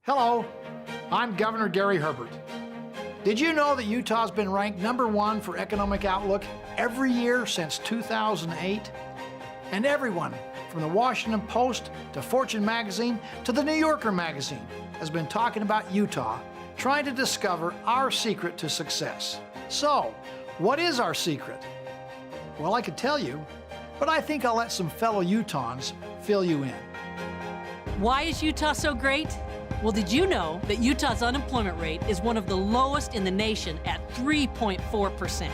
Hello, I'm Governor Gary Herbert. Did you know that Utah's been ranked #1 for economic outlook every year since 2008? And everyone, from the Washington Post to Fortune magazine to the New Yorker magazine, has been talking about Utah, trying to discover our secret to success. So, what is our secret? Well, I could tell you, but I think I'll let some fellow Utahns fill you in. Why is Utah so great? Well, did you know that Utah's unemployment rate is one of the lowest in the nation at 3.4%?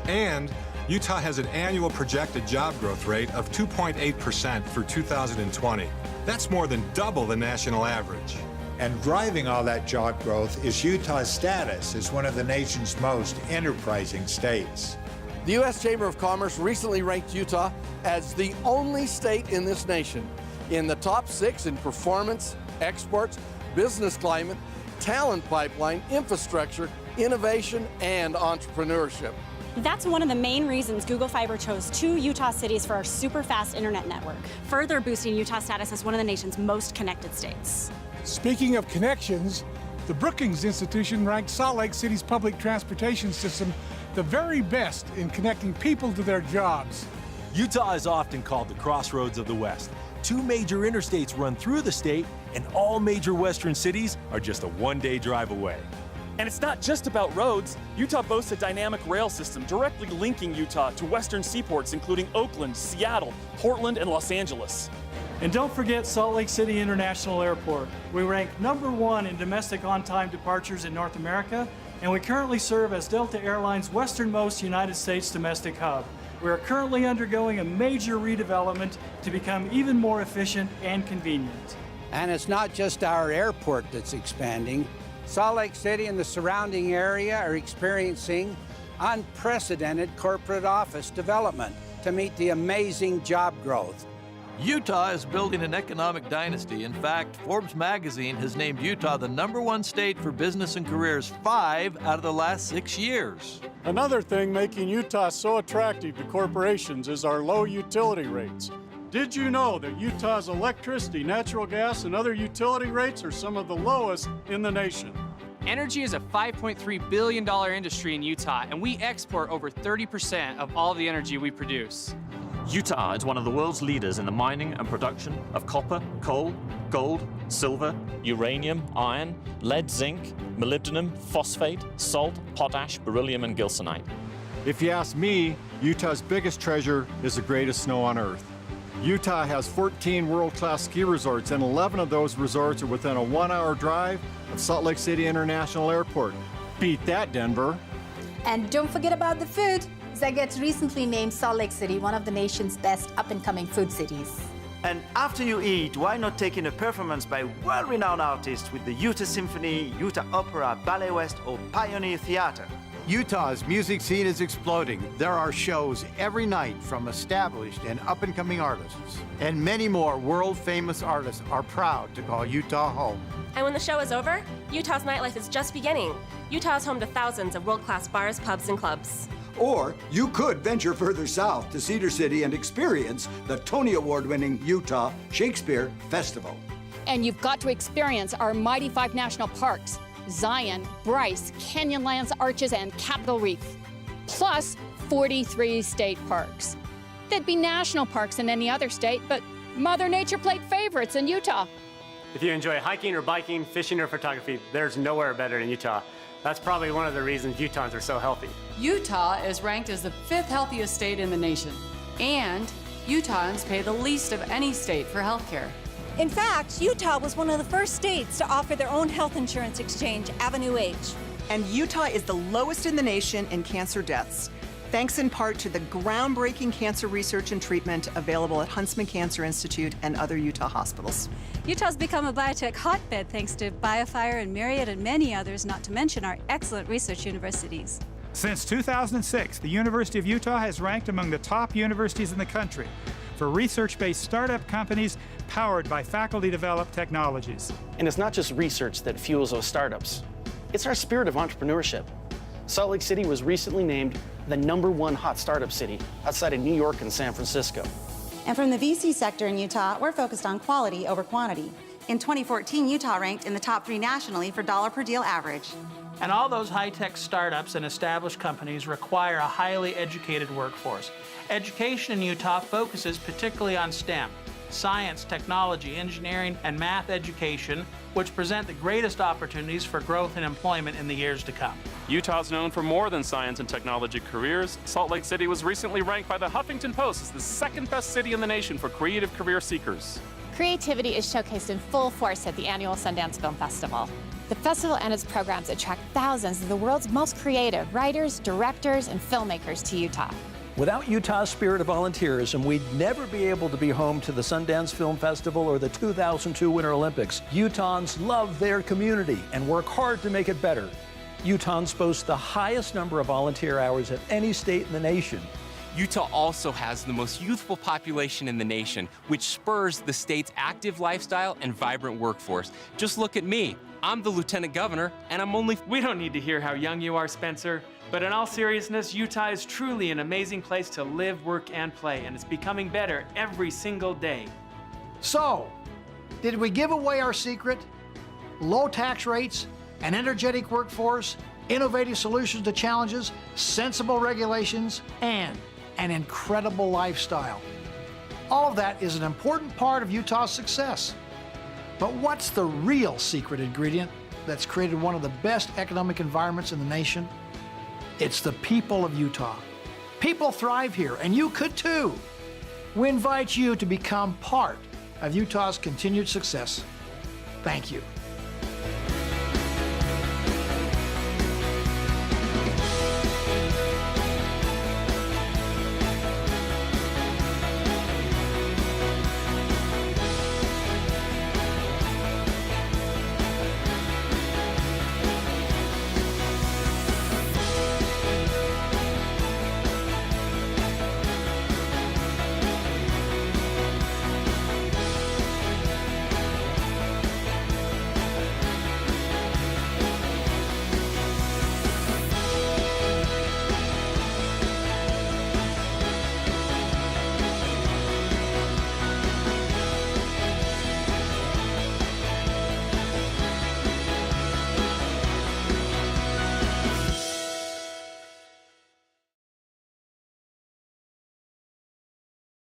And Utah has an annual projected job growth rate of 2.8% for 2020. That's more than double the national average. And driving all that job growth is Utah's status as one of the nation's most enterprising states. The U.S. Chamber of Commerce recently ranked Utah as the only state in this nation in the top 6 in performance, exports, business climate, talent pipeline, infrastructure, innovation, and entrepreneurship. That's one of the main reasons Google Fiber chose 2 Utah cities for our super fast internet network, further boosting Utah's status as one of the nation's most connected states. Speaking of connections, the Brookings Institution ranked Salt Lake City's public transportation system the very best in connecting people to their jobs. Utah is often called the crossroads of the West. 2 major interstates run through the state, and all major western cities are just a one-day drive away. And it's not just about roads. Utah boasts a dynamic rail system directly linking Utah to western seaports, including Oakland, Seattle, Portland, and Los Angeles. And don't forget Salt Lake City International Airport. We rank #1 in domestic on-time departures in North America, and we currently serve as Delta Airlines' westernmost United States domestic hub. We are currently undergoing a major redevelopment to become even more efficient and convenient. And it's not just our airport that's expanding. Salt Lake City and the surrounding area are experiencing unprecedented corporate office development to meet the amazing job growth. Utah is building an economic dynasty. In fact, Forbes magazine has named Utah the #1 state for business and careers 5 out of the last 6 years. Another thing making Utah so attractive to corporations is our low utility rates. Did you know that Utah's electricity, natural gas, and other utility rates are some of the lowest in the nation? Energy is a $5.3 billion industry in Utah, and we export over 30% of all the energy we produce. Utah is one of the world's leaders in the mining and production of copper, coal, gold, silver, uranium, iron, lead, zinc, molybdenum, phosphate, salt, potash, beryllium, and gilsonite. If you ask me, Utah's biggest treasure is the greatest snow on earth. Utah has 14 world-class ski resorts, and 11 of those resorts are within a 1-hour drive of Salt Lake City International Airport. Beat that, Denver. And don't forget about the food. Zagat's recently named Salt Lake City one of the nation's best up-and-coming food cities. And after you eat, why not take in a performance by world-renowned artists with the Utah Symphony, Utah Opera, Ballet West, or Pioneer Theater? Utah's music scene is exploding. There are shows every night from established and up-and-coming artists. And many more world-famous artists are proud to call Utah home. And when the show is over, Utah's nightlife is just beginning. Utah is home to thousands of world-class bars, pubs, and clubs. Or you could venture further south to Cedar City and experience the Tony Award-winning Utah Shakespeare Festival. And you've got to experience our mighty 5 national parks: Zion, Bryce, Canyonlands, Arches, and Capitol Reef, plus 43 state parks. They'd be national parks in any other state, but Mother Nature played favorites in Utah. If you enjoy hiking or biking, fishing or photography, there's nowhere better in Utah. That's probably one of the reasons Utahns are so healthy. Utah is ranked as the 5th healthiest state in the nation, and Utahns pay the least of any state for health care. In fact, Utah was one of the first states to offer their own health insurance exchange, Avenue H. And Utah is the lowest in the nation in cancer deaths, thanks in part to the groundbreaking cancer research and treatment available at Huntsman Cancer Institute and other Utah hospitals. Utah's become a biotech hotbed thanks to BioFire and Myriad and many others, not to mention our excellent research universities. Since 2006, the University of Utah has ranked among the top universities in the country for research-based startup companies powered by faculty-developed technologies. And it's not just research that fuels those startups. It's our spirit of entrepreneurship. Salt Lake City was recently named the #1 hot startup city outside of New York and San Francisco. And from the VC sector in Utah, we're focused on quality over quantity. In 2014, Utah ranked in the top 3 nationally for dollar per deal average. And all those high-tech startups and established companies require a highly educated workforce. Education in Utah focuses particularly on STEM, science, technology, engineering, and math education, which present the greatest opportunities for growth and employment in the years to come. Utah's known for more than science and technology careers. Salt Lake City was recently ranked by the Huffington Post as the 2nd best city in the nation for creative career seekers. Creativity is showcased in full force at the annual Sundance Film Festival. The festival and its programs attract thousands of the world's most creative writers, directors, and filmmakers to Utah. Without Utah's spirit of volunteerism, we'd never be able to be home to the Sundance Film Festival or the 2002 Winter Olympics. Utahns love their community and work hard to make it better. Utahns boast the highest number of volunteer hours of any state in the nation. Utah also has the most youthful population in the nation, which spurs the state's active lifestyle and vibrant workforce. Just look at me. I'm the lieutenant governor, and I'm only... We don't need to hear how young you are, Spencer. But in all seriousness, Utah is truly an amazing place to live, work, and play, and it's becoming better every single day. So, did we give away our secret? Low tax rates, an energetic workforce, innovative solutions to challenges, sensible regulations, and an incredible lifestyle. All of that is an important part of Utah's success. But what's the real secret ingredient that's created one of the best economic environments in the nation? It's the people of Utah. People thrive here, and you could too. We invite you to become part of Utah's continued success. Thank you.